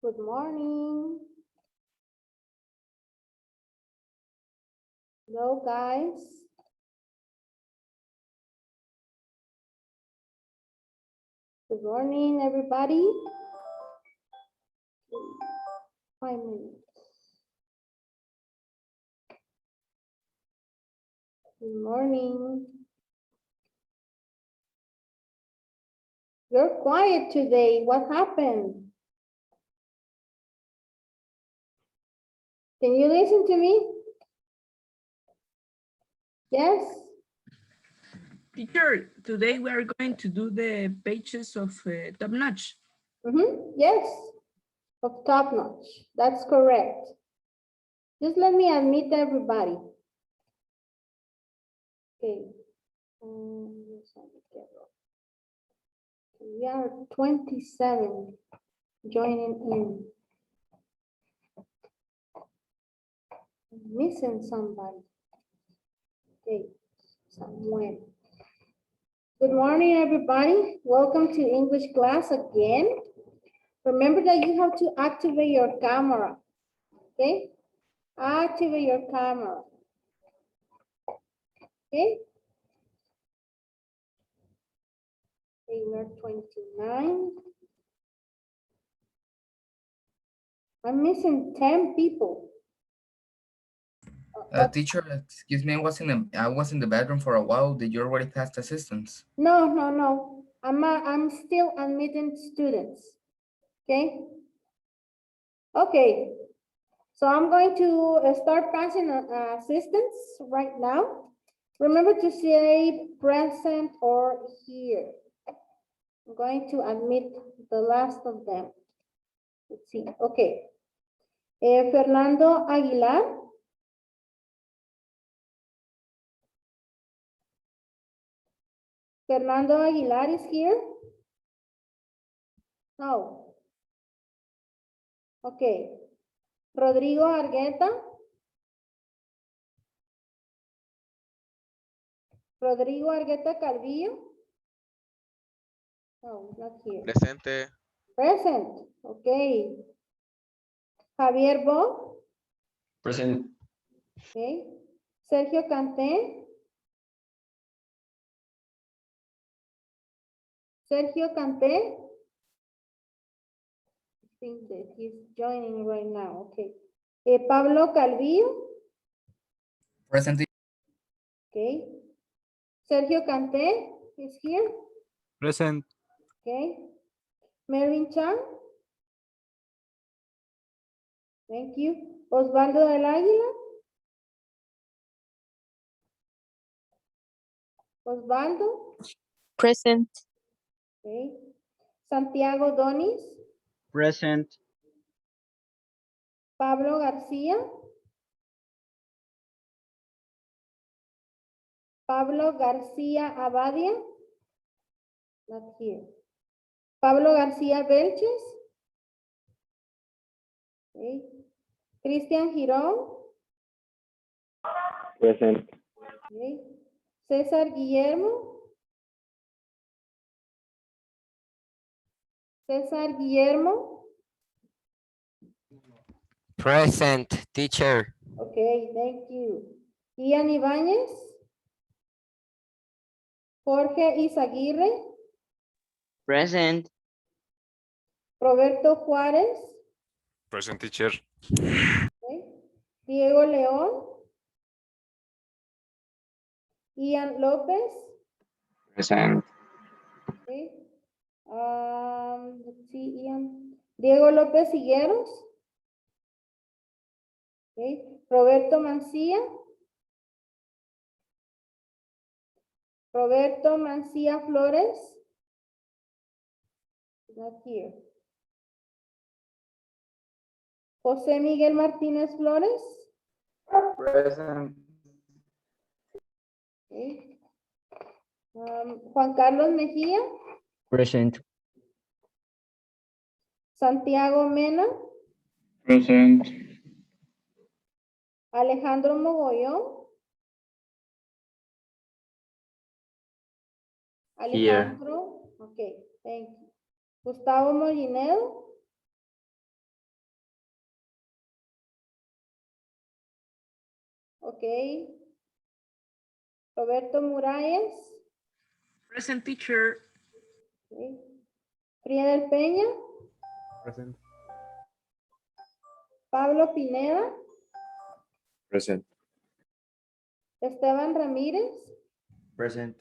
Good morning. Hello, guys. Good morning, everybody. 5 minutes. Good morning. You're quiet today. What happened? Can you listen to me? Yes? Teacher, today we are going to do the pages of Top Notch. Yes, of top notch. That's correct. Just let me admit everybody. Okay. We are 27 joining in. I'm missing somebody. Okay, Samuel. Good morning, everybody. Welcome to English class again. Remember that you have to activate your camera. Okay? Activate your camera. Okay? Okay, we're 29. I'm missing 10 people. Teacher, excuse me, I was in the bedroom for a while. Did you already pass the assistance? No. I'm still admitting students. Okay? Okay. So I'm going to start passing assistance right now. Remember to say present or here. I'm going to admit the last of them. Let's see. Okay. Fernando Aguilar. Fernando Aguilar is here? No. Okay. Rodrigo Argueta. Rodrigo Argueta Calvillo. No, not here. Presente. Present. Okay. Javier Bo. Present. Okay. Sergio Canté. Sergio Canté. I think that he's joining right now. Okay. Pablo Calvillo. Present. Okay. Sergio Canté is here. Present. Okay. Mervin Chan. Thank you. Osvaldo del Águila. Osvaldo. Present. Okay. Santiago Donis. Present. Pablo García. Pablo García Abadia. Not here. Pablo García Belches. Okay. Cristian Girón. Present. Okay. César Guillermo. César Guillermo. Present, teacher. Okay, thank you. Ian Ibáñez. Jorge Izaguirre. Present. Roberto Juárez. Present, teacher. Okay. Diego León. Ian López. Present. Okay. Let's see, Ian. Diego López Higueros. Okay. Roberto Mancía. Roberto Mancía Flores. Not here. José Miguel Martínez Flores. Present. Okay. Juan Carlos Mejía. Present. Santiago Mena. Present. Alejandro Mogollón. Alejandro. Okay, thank you. Gustavo Molinero. Okay. Roberto Muralles. Present, teacher. Okay. Fría del Peña. Present. Pablo Pineda. Present. Esteban Ramírez. Present.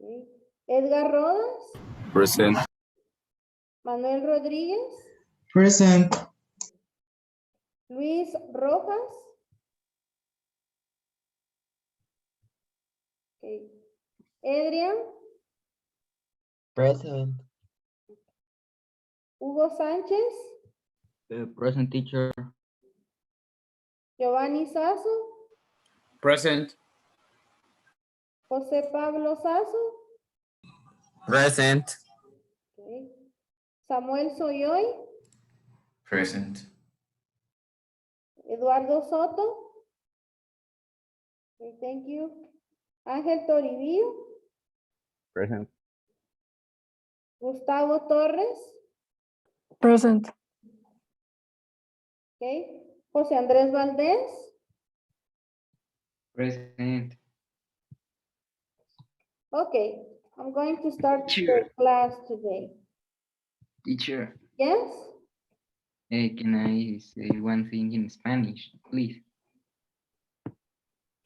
Okay. Edgar Rodas. Present. Manuel Rodríguez. Present. Luis Rojas. Okay. Adrian. Present. Hugo Sánchez. Present, teacher. Giovanni Sasso. Present. José Pablo Sasso. Present. Okay. Samuel Soyoy. Present. Eduardo Soto. Okay, thank you. Ángel Toribio. Present. Gustavo Torres. Present. Okay. José Andrés Valdés. Present. Okay. I'm going to start the Teacher. class today. Teacher, Yes? can I say one thing in Spanish, please?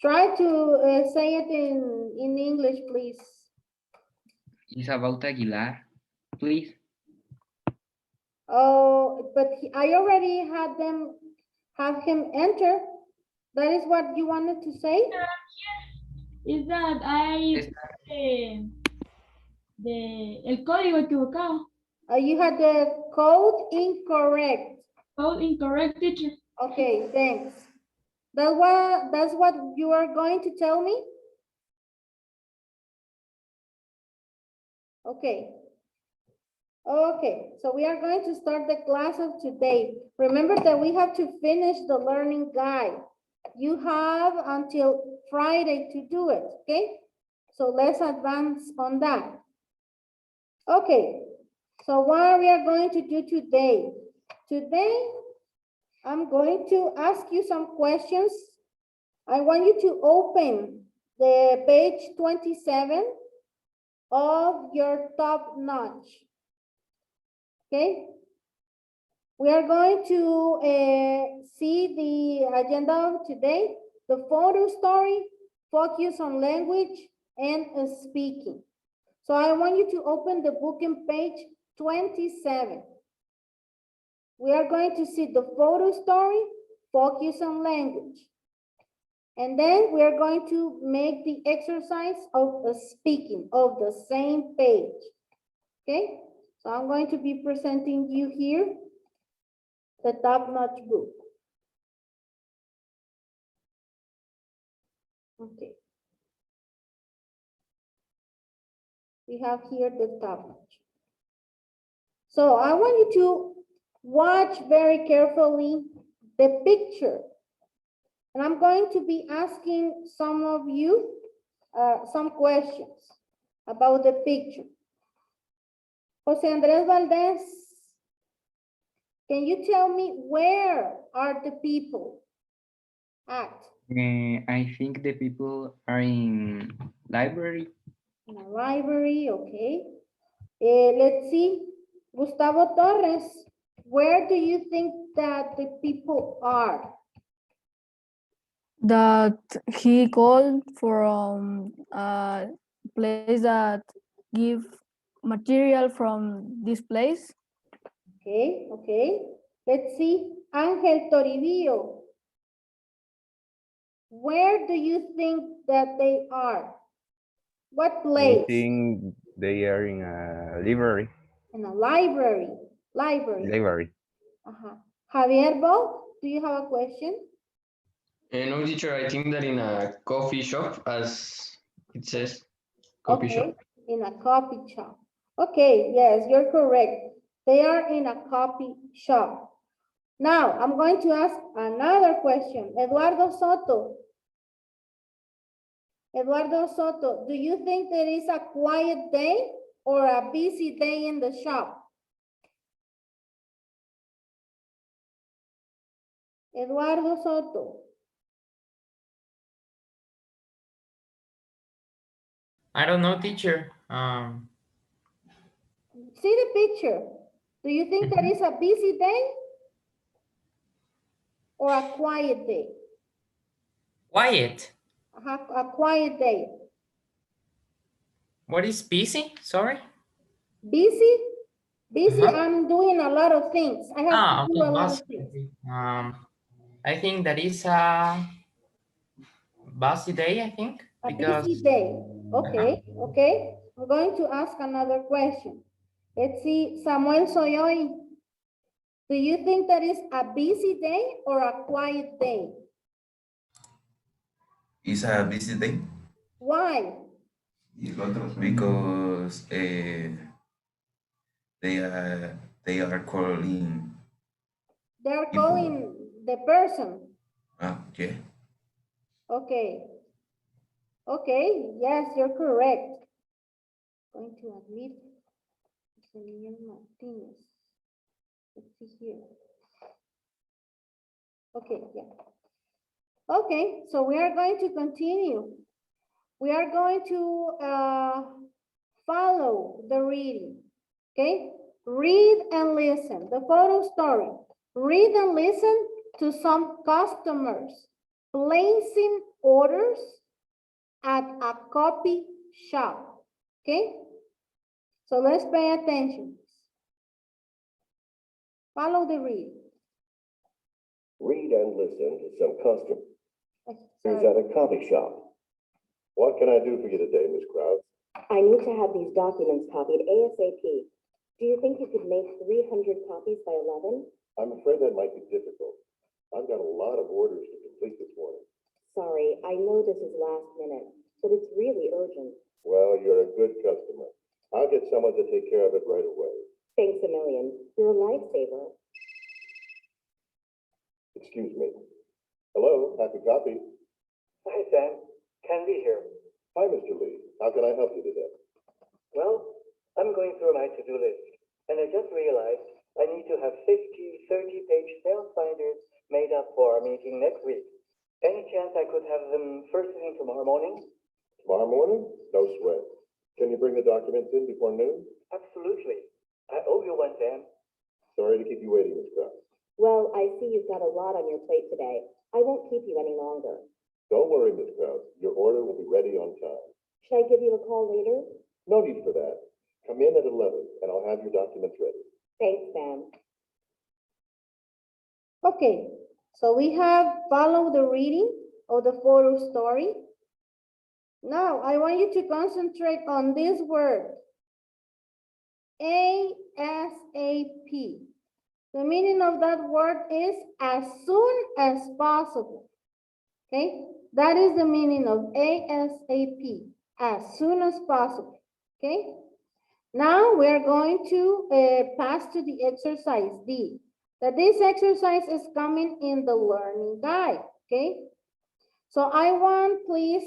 Try to say it in English, please. It's about Aguilar, please. Oh, but I already had him enter. That is what you wanted to say? Is that el código equivocado. You had the code incorrect. Code incorrect, teacher. Okay, thanks. That's what you are going to tell me? Okay. Okay, so we are going to start the class of today. Remember that we have to finish the learning guide. You have until Friday to do it, okay? So let's advance on that. Okay, so what we are going to do today? Today, I'm going to ask you some questions. I want you to open the page 27 of your top notch. Okay. We are going to see the agenda of today, the photo story, focus on language, and speaking. So I want you to open the book in page 27. We are going to see the photo story, focus on language. And then we are going to make the exercise of speaking of the same page. Okay, so I'm going to be presenting you here the top-notch book. Okay. We have here the top-notch. So I want you to watch very carefully the picture. And I'm going to be asking some of you some questions about the picture. José Andrés Valdés, can you tell me where are the people at? I think the people are in library. In a library, okay. Let's see. Gustavo Torres, where do you think that the people are? That he called from a place that give material from this place. Okay, okay. Let's see. Ángel Toribio, where do you think that they are? What place? I think they are in a library. In a library. Library. Javier Bo, do you have a question? No, teacher, I think that in a coffee shop, as it says, coffee shop. In a coffee shop. Okay, yes, you're correct. They are in a coffee shop. Now, I'm going to ask another question. Eduardo Soto. Eduardo Soto, do you think there is a quiet day or a busy day in the shop? Eduardo Soto. I don't know, teacher. See the picture. Do you think that is a busy day or a quiet day? Quiet. A quiet day. What is busy? Sorry. Busy? Busy, Uh-huh. I'm doing a lot of things. I have to do Okay, a lot bus. of things. I think that is a busy day, I think. A Because busy day. Okay, okay. I'm going to ask another question. Let's see, Samuel Soyoy. Do you think that is a busy day or a quiet day? It's a busy day Why? because they are calling. They're calling the person. Okay. Okay. Okay, yes, you're correct. Going to admit Daniel Martinez. Let's see here. Okay, yeah. Okay, so we are going to continue. We are going to follow the reading. Okay, read and listen. The photo story. Read and listen to some customers placing orders at a coffee shop. Okay, so let's pay attention. Follow the reading. Read and listen to some customers. Who's Sorry. at a coffee shop? What can I do for you today, Miss Krause? I need to have these documents copied ASAP. Do you think you could make 300 copies by 11? I'm afraid that might be difficult. I've got a lot of orders to complete this morning. Sorry, I know this is last minute, but it's really urgent. Well, you're a good customer. I'll get someone to take care of it right away. Thanks a million. You're a lifesaver. Excuse me. Hello, happy coffee. Hi, Sam. Ken Lee here. Hi, Mr. Lee. How can I help you today? Well, I'm going through my to-do list, and I just realized I need to have 50 30-page sales binders made up for our meeting next week. Any chance I could have them first thing tomorrow morning? Tomorrow morning? No sweat. Can you bring the documents in before noon? Absolutely. I owe you one, Sam. Sorry to keep you waiting, Miss Krause. Well, I see you've got a lot on your plate today. I won't keep you any longer. Don't worry, Miss Krause. Your order will be ready on time. Should I give you a call later? No need for that. Come in at 11 and I'll have your documents ready. Thanks, Sam. Okay, so we have followed the reading of the photo story. Now, I want you to concentrate on this word, ASAP. The meaning of that word is as soon as possible. Okay, that is the meaning of ASAP, as soon as possible. Okay, now we are going to pass to the exercise D. That this exercise is coming in the learning guide. Okay, so I want, please,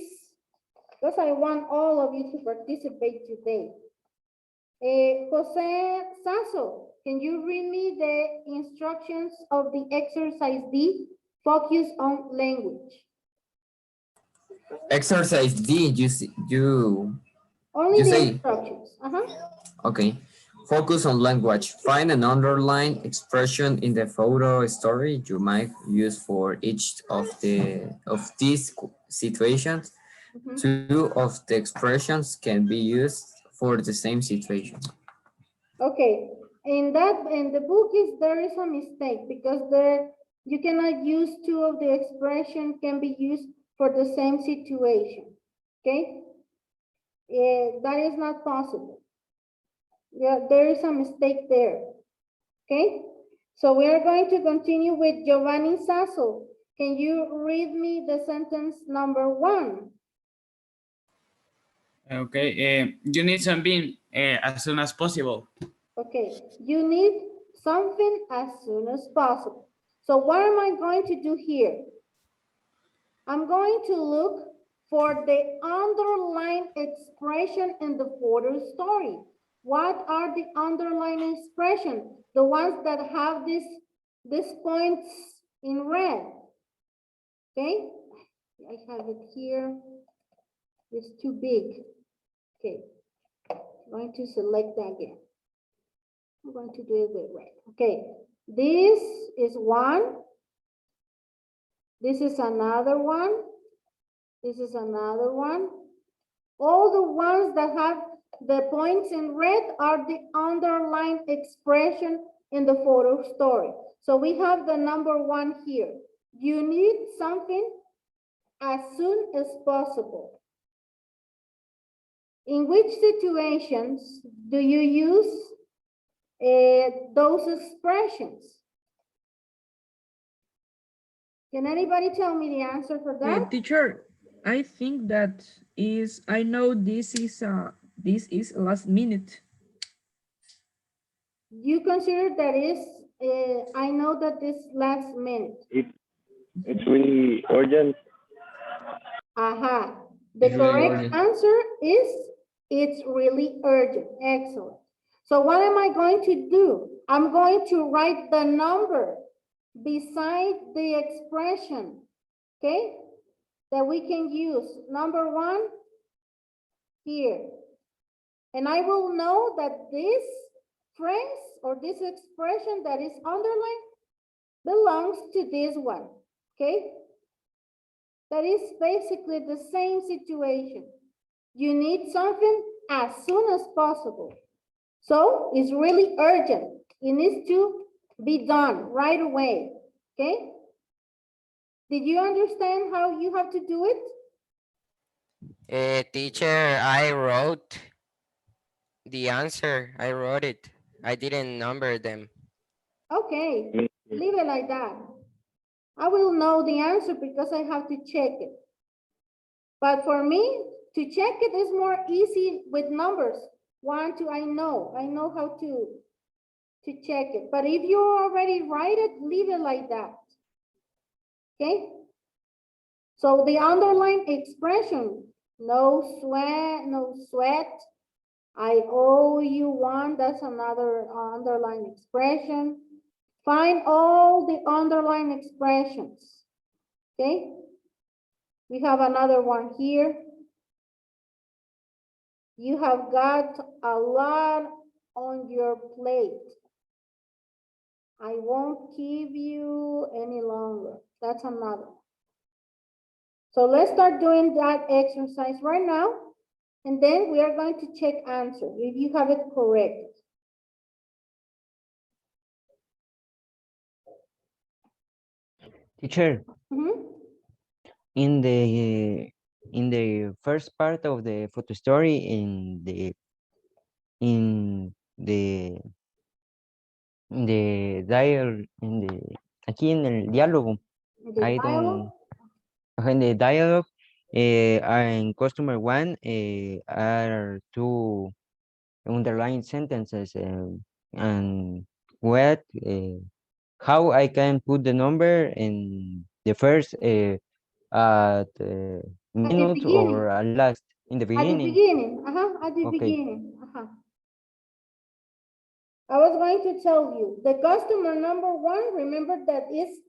because I want all of you to participate today. Jose Sasso, can you read me the instructions of the exercise D? Focus on language. Exercise D, Only You the say- instructions. Okay. Focus on language. Find an underlined expression in the photo story you might use for each of these situations. Mhm. Two of the expressions can be used for the same situation. Okay, in the book there is a mistake because you cannot use two of the expression can be used for the same situation. Okay, that is not possible. Yeah, there is a mistake there. Okay, so we are going to continue with Giovanni Sasso. Can you read me the sentence number 1? Okay, you need something as soon as possible. Okay, you need something as soon as possible. So what am I going to do here? I'm going to look for the underlying expression in the photo story. What are the underlying expressions? The ones that have these points in red. Okay, I have it here. It's too big. Okay, I'm going to select that again. I'm going to do it with red. Okay, this is one. This is another one. This is another one. All the ones that have the points in red are the underlined expression in the photo story. So we have the number one here. You need something as soon as possible. In which situations do you use those expressions? Can anybody tell me the answer for that? Teacher, I think that is, I know this is last minute. You consider that is, I know that this last minute. It's really urgent. Aha. The It's really correct urgent. answer is it's really urgent. Excellent. So what am I going to do? I'm going to write the number beside the expression, okay? That we can use. Number one here. And I will know that this phrase or this expression that is underlined belongs to this one, okay? That is basically the same situation. You need something as soon as possible. So it's really urgent. It needs to be done right away, okay? Did you understand how you have to do it? Teacher, I wrote the answer. I wrote it. I didn't number them. Okay, leave it like that. I will know the answer because I have to check it. But for me, to check it is more easy with numbers. 1, 2, I know how to check it. But if you already write it, leave it like that. Okay? So the underlined expression, no sweat. I owe you one, that's another underlined expression. Find all the underlined expressions. Okay? We have another one here. You have got a lot on your plate. I won't keep you any longer. That's another. So let's start doing that exercise right now. And then we are going to check answer if you have it correct. Teacher, Mhm. in the first part of the photo story, aquí en el diálogo, The I dialogue. don't, in the dialogue, in customer one, are two underlined sentences, and what, how I can put the number in the first At the minute beginning. or last in the At the beginning. beginning. At the Okay. beginning. I was going to tell you, the customer number one, remember that is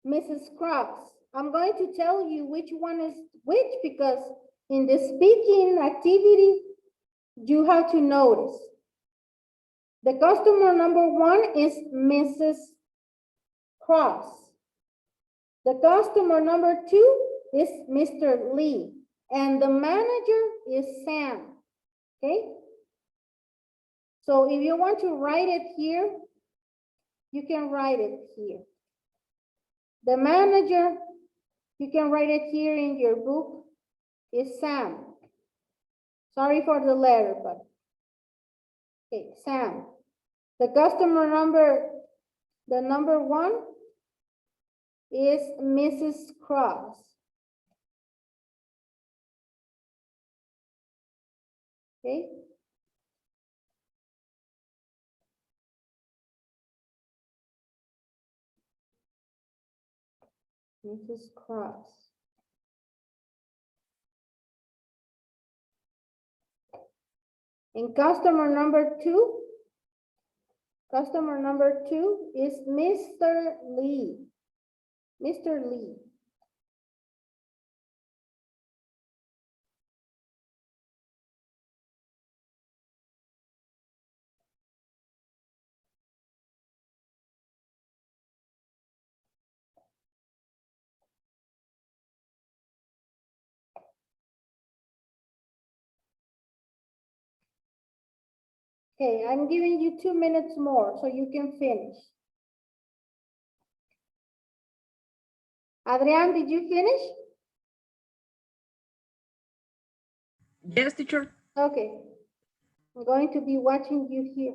Mrs. Cross. I'm going to tell you which one is which because in the speaking activity, you have to notice. The customer number one is Mrs. Cross. The customer number two is Mr. Lee. And the manager is Sam. Okay? So if you want to write it here, you can write it here. The manager, you can write it here in your book, is Sam. Sorry for the letter, but okay, Sam. The customer number, the number one is Mrs. Cross. Okay. Mrs. Cross. And customer number two is Mr. Lee. Mr. Lee. Okay, I'm giving you 2 minutes more so you can finish. Adrian, did you finish? Yes, teacher. Okay. I'm going to be watching you here.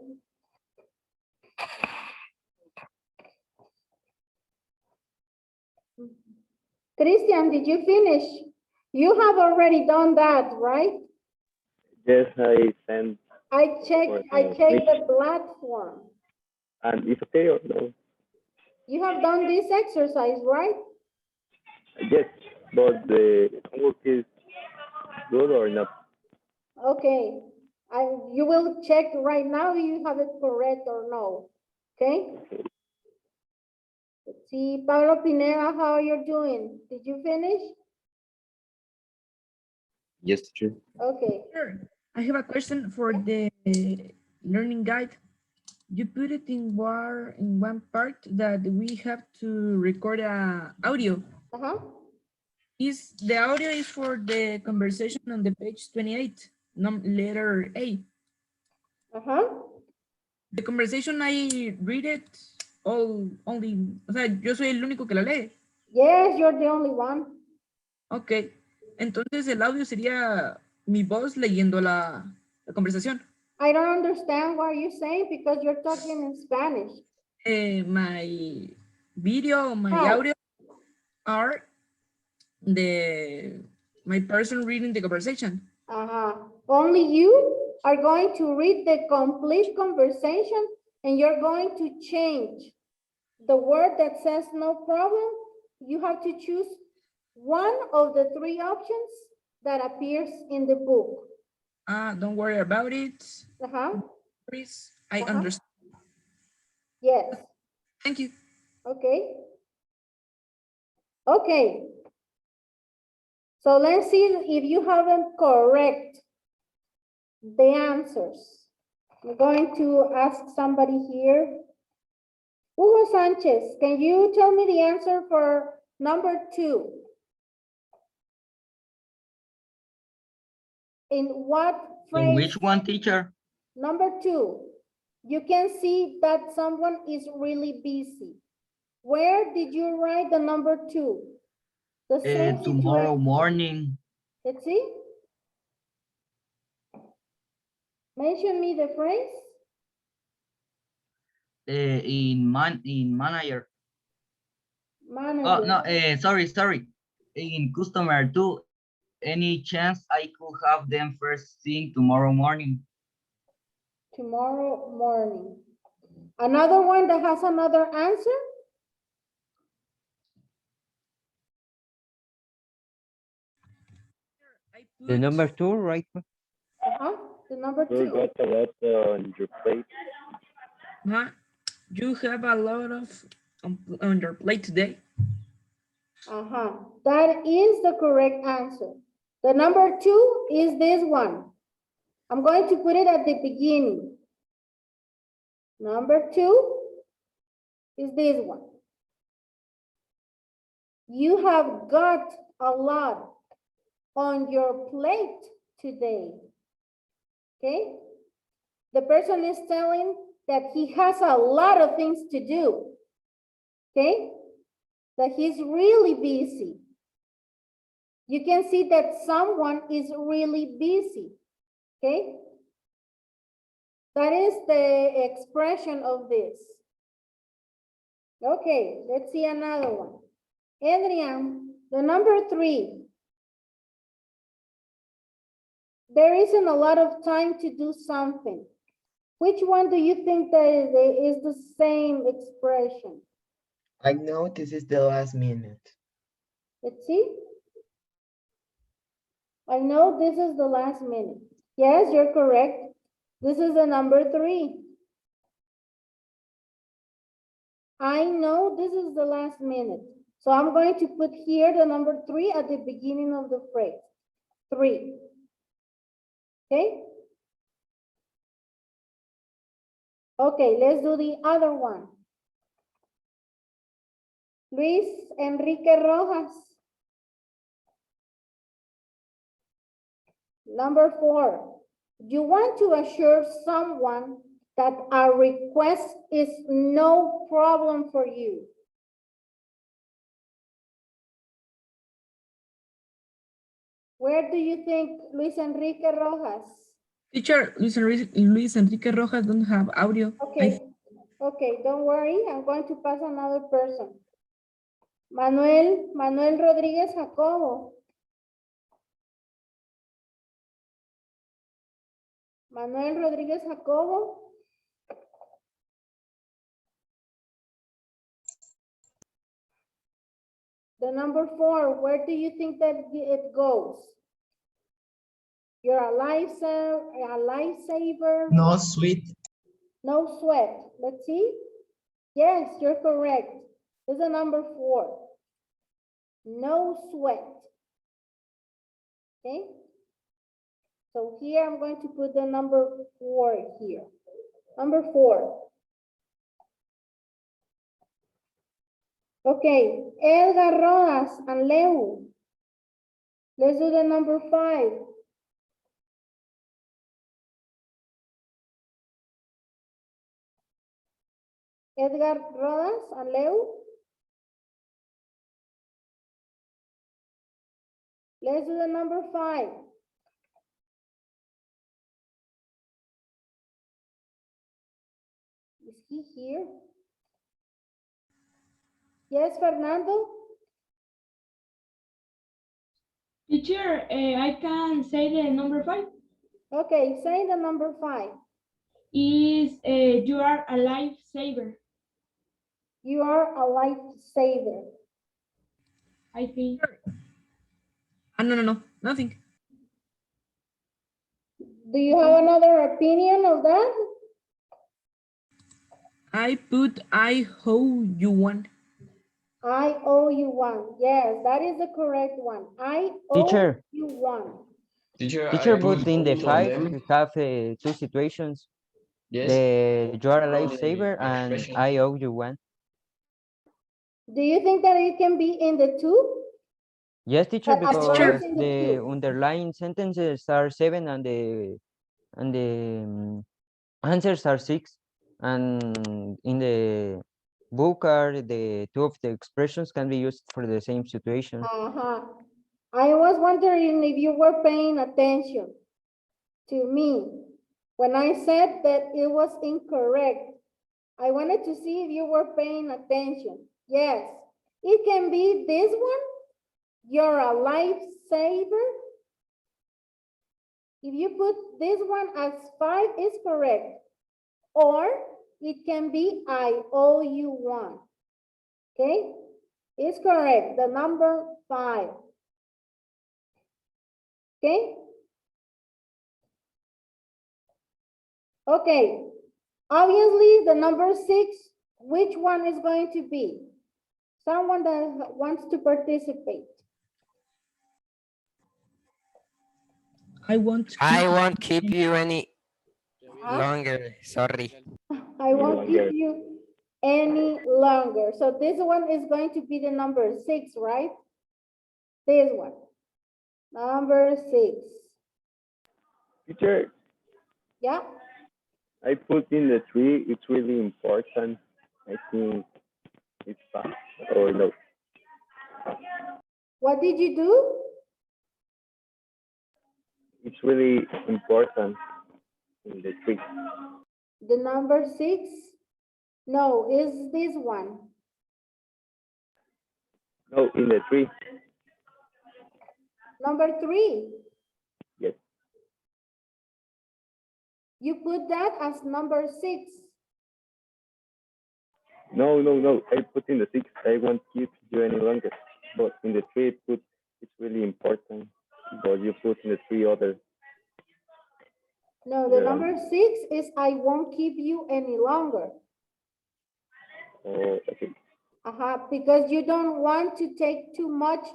Christian, did you finish? You have already done that, right? Yes, I sent. I checked the platform. And it's okay or no? You have done this exercise, right? Yes, but the homework is good or not? Okay. You will check right now if you have it correct or no. Okay? Let's see, Pablo Pineda, how are you doing? Did you finish? Yes, teacher. Okay. Sure. I have a question for the learning guide. You put it in one part that we have to record audio. Uh-huh. The audio is for the conversation on the page 28, letter A. Uh-huh. The conversation I read it only, o sea, yo soy el único que la lee. Yes, you're the only one. Ok. Entonces el audio sería mi voz leyendo la conversación. I don't understand what you're saying because you're talking in Spanish. My video, my Hi. audio are my person reading the conversation. Uh-huh. Only you are going to read the complete conversation and you're going to change the word that says no problem. You have to choose one of the 3 options that appears in the book. Don't worry about it. Uh-huh. Please, I understand. Yes. Thank you. Okay. Okay. So let's see if you haven't correct the answers. I'm going to ask somebody here. Hugo Sanchez, can you tell me the answer for number 2? In what phrase? In which one, teacher? Number 2, you can see that someone is really busy. Where did you write the number 2? The same Tomorrow situation. morning. Let's see. Mention me the phrase. In manager. Manager. Oh no, sorry. In customer too. Any chance I could have them first thing tomorrow morning? Tomorrow morning. Another one that has another answer? The number 2, right? Uh-huh. The number You 2. got a lot on your plate. You have a lot of on your plate today. Uh-huh. That is the correct answer. The number 2 is this one. I'm going to put it at the beginning. Number 2 is this one. You have got a lot on your plate today. Okay? The person is telling that he has a lot of things to do. Okay? That he's really busy. You can see that someone is really busy. Okay? That is the expression of this. Okay, let's see another one. Adrian, the number 3. There isn't a lot of time to do something. Which one do you think that is the same expression? I know this is the last minute. Let's see. I know this is the last minute. Yes, you're correct. This is the number 3. I know this is the last minute. So I'm going to put here the number 3 at the beginning of the phrase. 3. Okay? Okay, let's do the other one. Luis Enrique Rojas. Number 4. You want to assure someone that a request is no problem for you. Where do you think Luis Enrique Rojas? Teacher, Luis Enrique Rojas don't have audio. Okay, okay, don't worry. I'm going to pass another person. Manuel Rodríguez Jacobo. Manuel Rodríguez Jacobo. The number 4, where do you think that it goes? You're a lifesaver. No sweet. No sweat. Let's see. Yes, you're correct. It's the number 4. No sweat. Okay. So here I'm going to put the number 4 here. Number 4. Okay, Edgar Rodas and Leo. Let's do the number 5. Edgar Rodas and Leo. Let's do the number 5. Is he here? Yes, Fernando? Teacher, I can say the number 5. Okay, say the number 5. Is you are a lifesaver. You are a lifesaver. I think. No, nothing. Do you have another opinion of that? I put I owe you one. I owe you one. Yes, that is the correct one. I Teacher. owe you one. Teacher, Teacher, I but put in the both of 5, them. we have 2 situations. Yes. The you are a All the lifesaver and expression. I owe you one. Do you think that it can be in the 2? Yes, teacher, But because applies in the the 2. underlying sentences are 7 and the answers are 6. And in the book are the 2 of the expressions can be used for the same situation. Uh-huh. I was wondering if you were paying attention to me when I said that it was incorrect. I wanted to see if you were paying attention. Yes, it can be this one. You're a lifesaver. If you put this one as 5, it's correct. Or it can be I owe you one. Okay, it's correct. The number 5. Okay. Okay. Obviously, the number 6, which one is going to be? Someone that wants to participate. I won't keep you any longer. Sorry. I won't keep you any longer. So this one is going to be the number 6, right? This one. Number 6. Teacher, Yeah. I put in the 3. It's really important. I think it's fast or no. What did you do? It's really important in the 3. The number 6? No, is this one. No, in the 3. Number 3. Yes. You put that as number 6. No. I put in the 6. I won't keep you any longer. But in the 3, put it's really important. But you put in the 3 other. No, the Yeah. number 6 is I won't keep you any longer. Oh, okay. Because you don't want to take too much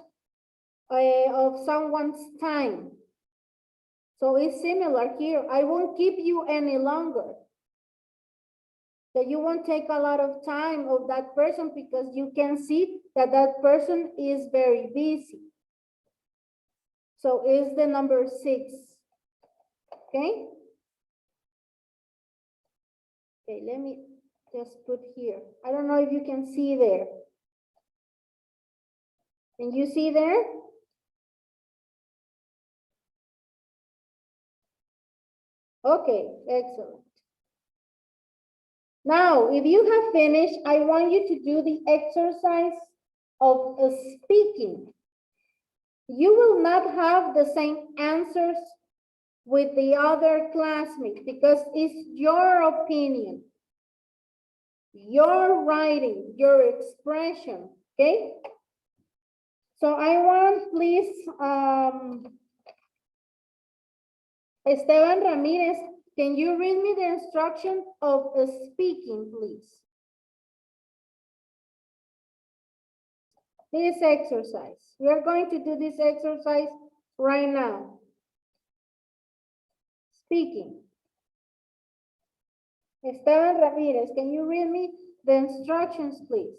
of someone's time. So it's similar here. I won't keep you any longer. That you won't take a lot of time of that person because you can see that that person is very busy. So it's the number 6. Okay? Okay, let me just put here. I don't know if you can see there. Can you see there? Okay, excellent. Now, if you have finished, I want you to do the exercise of speaking. You will not have the same answers with the other classmates because it's your opinion, your writing, your expression, okay? So I want, please, Esteban Ramirez, can you read me the instruction of speaking, please? This exercise. We are going to do this exercise right now. Speaking. Esteban Ramirez, can you read me the instructions, please?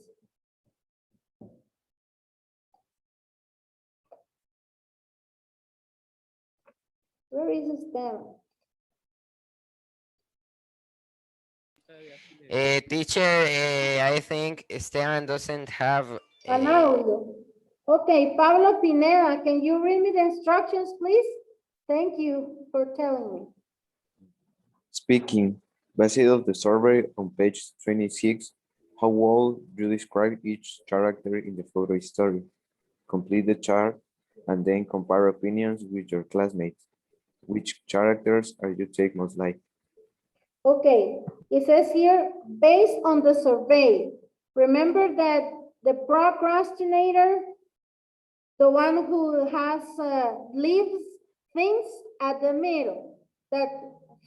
Where is Esteban? Teacher, I think Esteban doesn't have. An audio. Okay, Pablo Pineda, can you read me the instructions, please? Thank you for telling me. Speaking, based on the survey on page 26, how would you describe each character in the photo story? Complete the chart and then compare opinions with your classmates. Which characters are you take most like? Okay, it says here, based on the survey, remember that the procrastinator, the one who has leaves things at the middle, that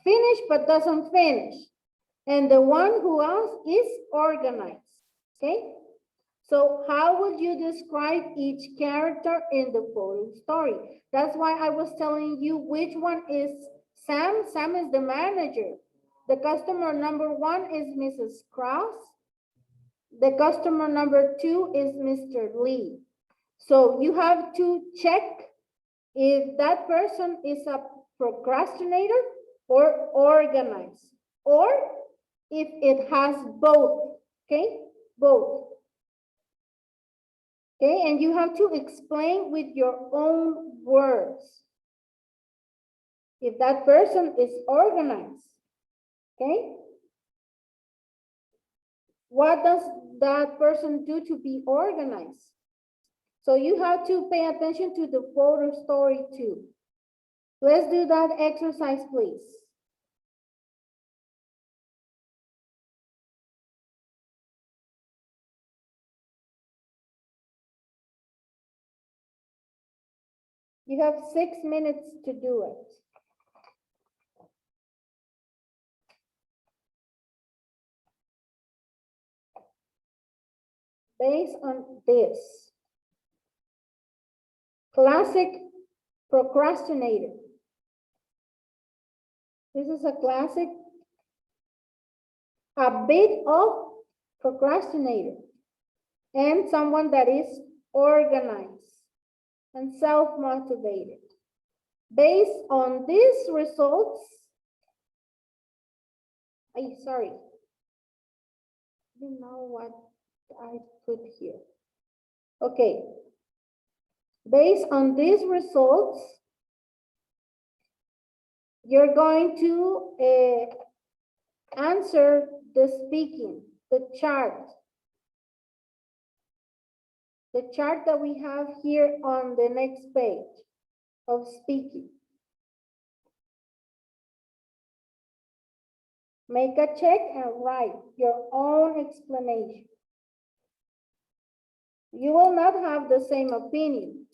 finish but doesn't finish, and the one who else is organized, okay? So how would you describe each character in the photo story? That's why I was telling you which one is Sam. Sam is the manager. The customer number 1 is Mrs. Krause. The customer number 2 is Mr. Lee. So you have to check if that person is a procrastinator or organized, or if it has both, okay? Both. Okay, and you have to explain with your own words if that person is organized. Okay? What does that person do to be organized? So you have to pay attention to the photo story too. Let's do that exercise, please. You have 6 minutes to do it. Based on this. Classic procrastinator. This is a classic. A bit of procrastinator. And someone that is organized and self-motivated. Based on these results, sorry, I don't know what I put here. Okay, based on these results, you're going to answer the speaking, the chart that we have here on the next page of speaking. Make a check and write your own explanation. You will not have the same opinion.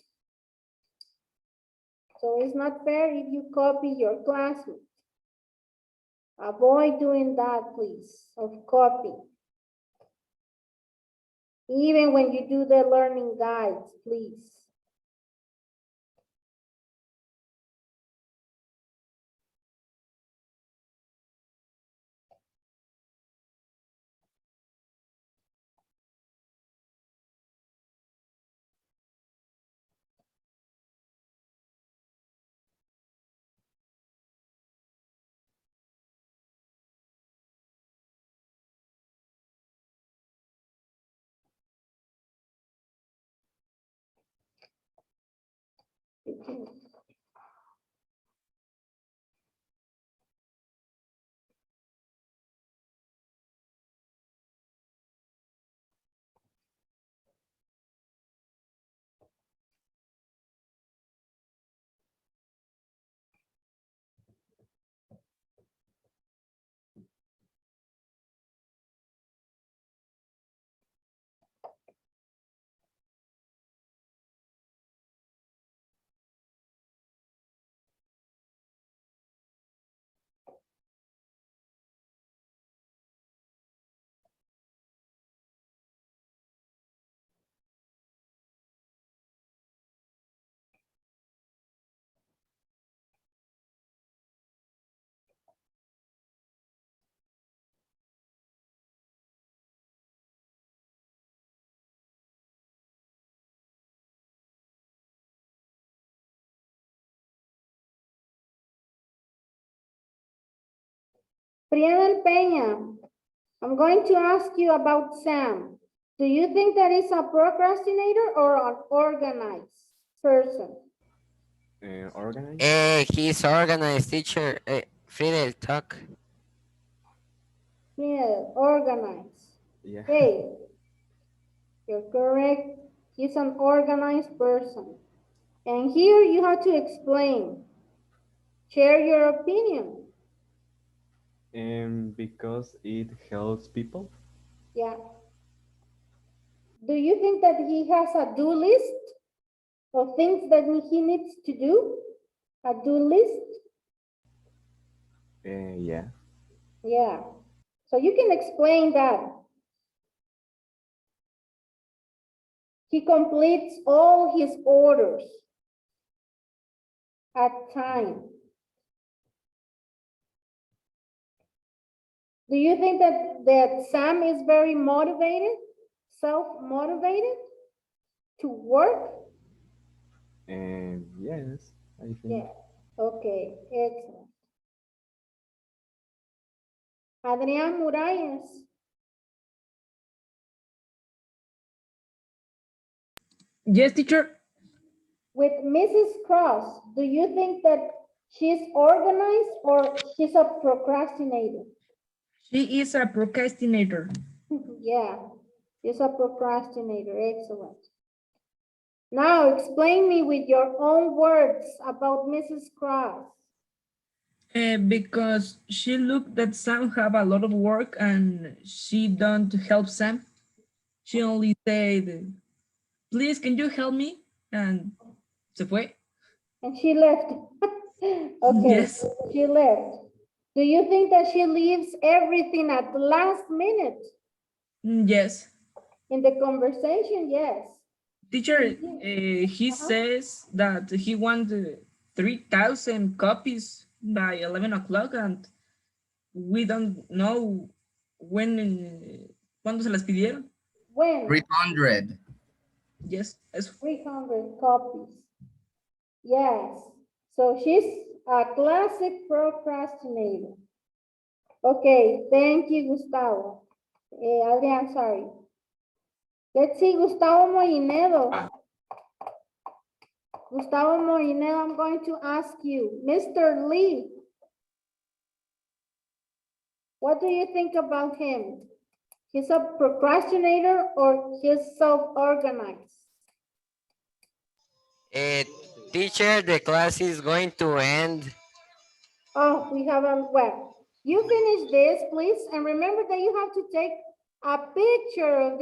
So it's not fair if you copy your classmate. Avoid doing that, please, of copying. Even when you do the learning guides, please. Priadel Peña, I'm going to ask you about Sam. Do you think that is a procrastinator or an organized person? Organized. He's organized, teacher. Fidel, talk. Yeah, organized. Yeah. Hey, you're correct. He's an organized person. And here you have to explain. Share your opinion. Because it helps people. Yeah. Do you think that he has a do list of things that he needs to do? A do list? Yeah. Yeah. So you can explain that. He completes all his orders at time. Do you think that Sam is very motivated, self-motivated to work? Yes, I think. Yeah. Okay, excellent. Adrián Muralles. Yes, teacher. With Mrs. Cross, do you think that she's organized or she's a procrastinator? She is a procrastinator. Yeah, she's a procrastinator. Excellent. Now explain me with your own words about Mrs. Cross. Because she looked that Sam have a lot of work and she don't help Sam. She only said, please, can you help me? And se fue. And she left. Okay, Yes. she left. Do you think that she leaves everything at the last minute? Yes. In the conversation, yes. Teacher, he says that he wants 3,000 copies by 11 o'clock and we don't know when, ¿cuándo se las pidieron? When? 300. Yes, eso. 300 copies. Yes. So she's a classic procrastinator. Okay, thank you, Gustavo. Adrian, sorry. Let's see, Gustavo Moinedo. Gustavo Moinedo, I'm going to ask you, Mr. Lee, what do you think about him? He's a procrastinator or he's self-organized? Teacher, the class is going to end. Oh, we haven't, well, you finish this, please, and remember that you have to take a picture of this.